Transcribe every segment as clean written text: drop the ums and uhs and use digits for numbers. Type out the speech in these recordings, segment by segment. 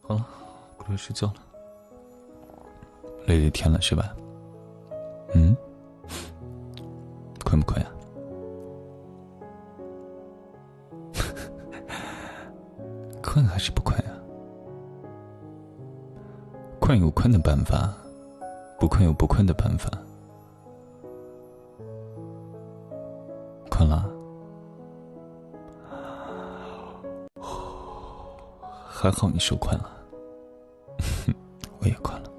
好了，过来睡觉了。累了一天了是吧？困不困呀？困还是不困呀？困有困的办法，不困有不困的办法。困了？还好你说困了。我也困了。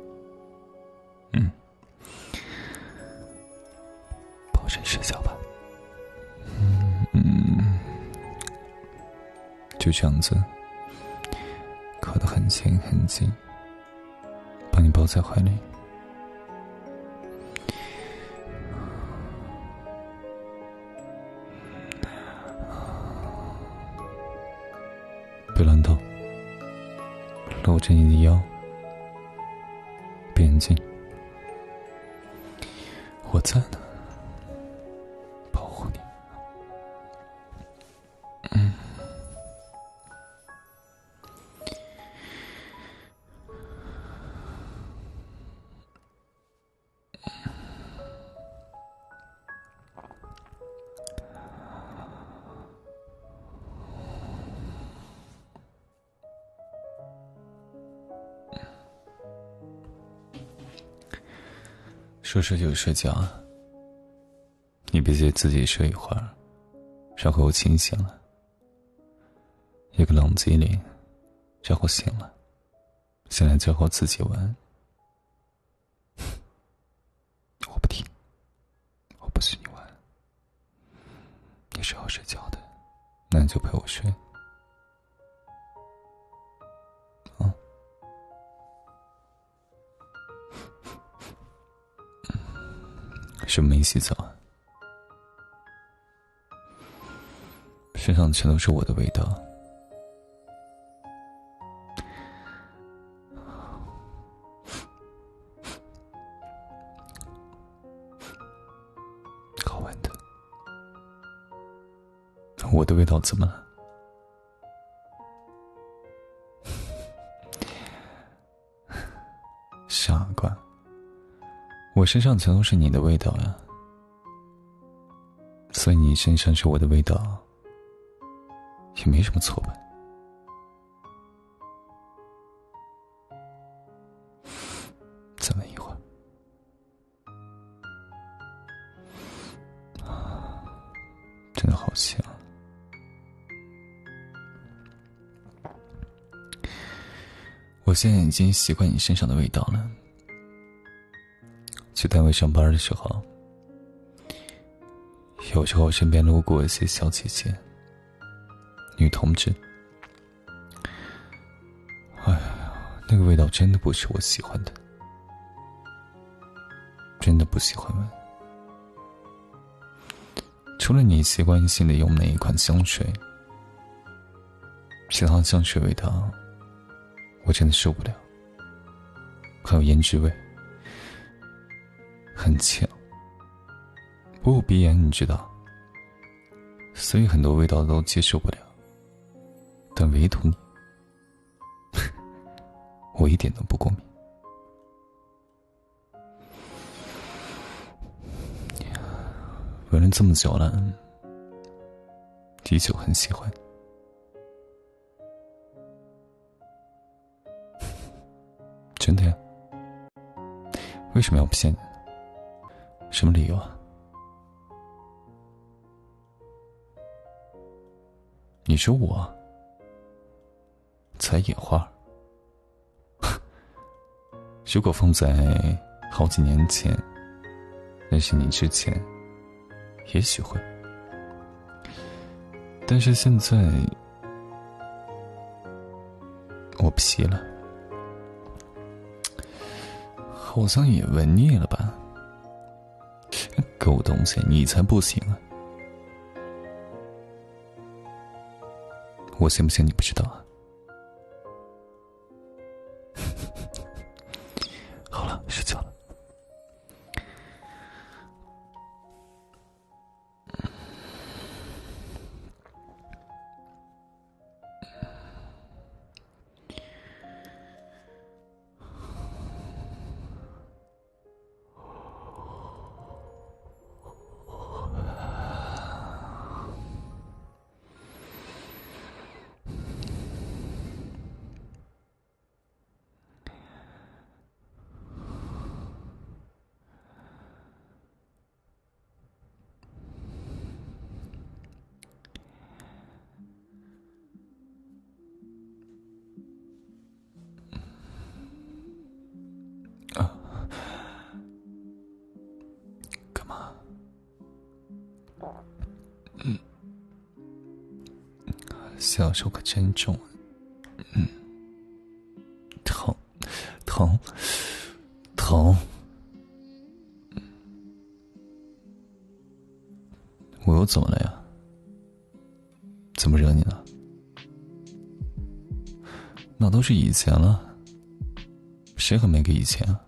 抱枕睡觉吧。就这样子，靠得很近很近，把你抱在怀里。别乱动，搂着你的腰，闭眼睛，我在呢，保护你。说睡就睡觉啊，你别介自己睡一会儿，然后我清醒了，一个冷机灵，然后醒了，醒来之后自己玩。我不听，我不许你玩，你是要睡觉的，那你就陪我睡。是没洗澡啊？身上全都是我的味道。好玩的。我的味道怎么了？傻瓜，我身上全都是你的味道呀，所以你身上是我的味道，也没什么错吧？再玩一会儿。真的好香。我现在已经习惯你身上的味道了。去单位上班的时候，有时候身边路过一些小姐姐、女同志，哎呀，那个味道真的不是我喜欢的，真的不喜欢闻。除了你习惯性的用哪一款香水，其他香水味道我真的受不了。还有胭脂味，很强。我有鼻炎你知道，所以很多味道都接受不了，但唯独你我一点都不过敏。闻了这么久了，的确很喜欢。真的呀？为什么要骗你？什么理由啊？你说我才野花，如果放在好几年前认识你之前，也许会，但是现在我皮了，好像也闻腻了吧？狗东西，你才不行啊！我信不信你不知道啊？好了，睡觉了。小手可真重。疼，疼，疼。我又怎么了呀？怎么惹你了？那都是以前了，谁还没个以前啊？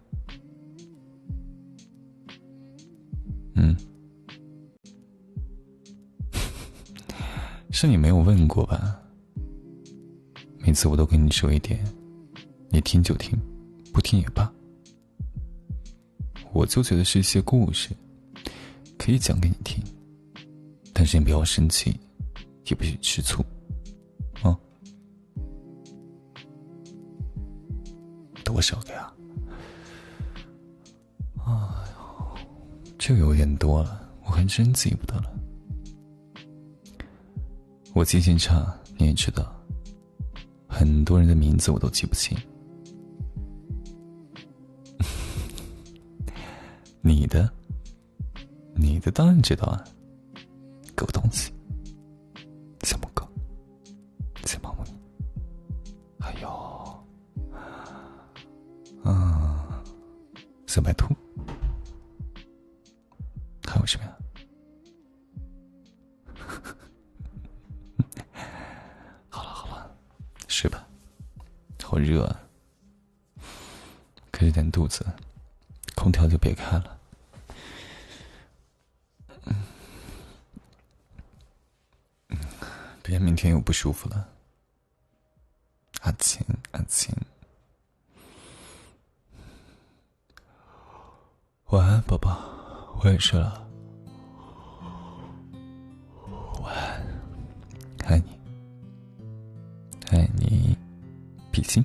是你没有问过吧？每次我都跟你说一点，你听就听，不听也罢。我就觉得是一些故事，可以讲给你听，但是你不要生气，也不许吃醋，啊？多少个呀？哎呦，这个有点多了，我还真记不得了。我记性差，你也知道，很多人的名字我都记不清。你的当然知道啊，狗东西，小母狗，小猫咪，还有，小白兔，还有什么呀？好了，睡吧，好热啊，可是点肚子，空调就别开了。别明天又不舒服了。阿琴，晚安，宝宝，我也睡了。晚安，爱你，比心。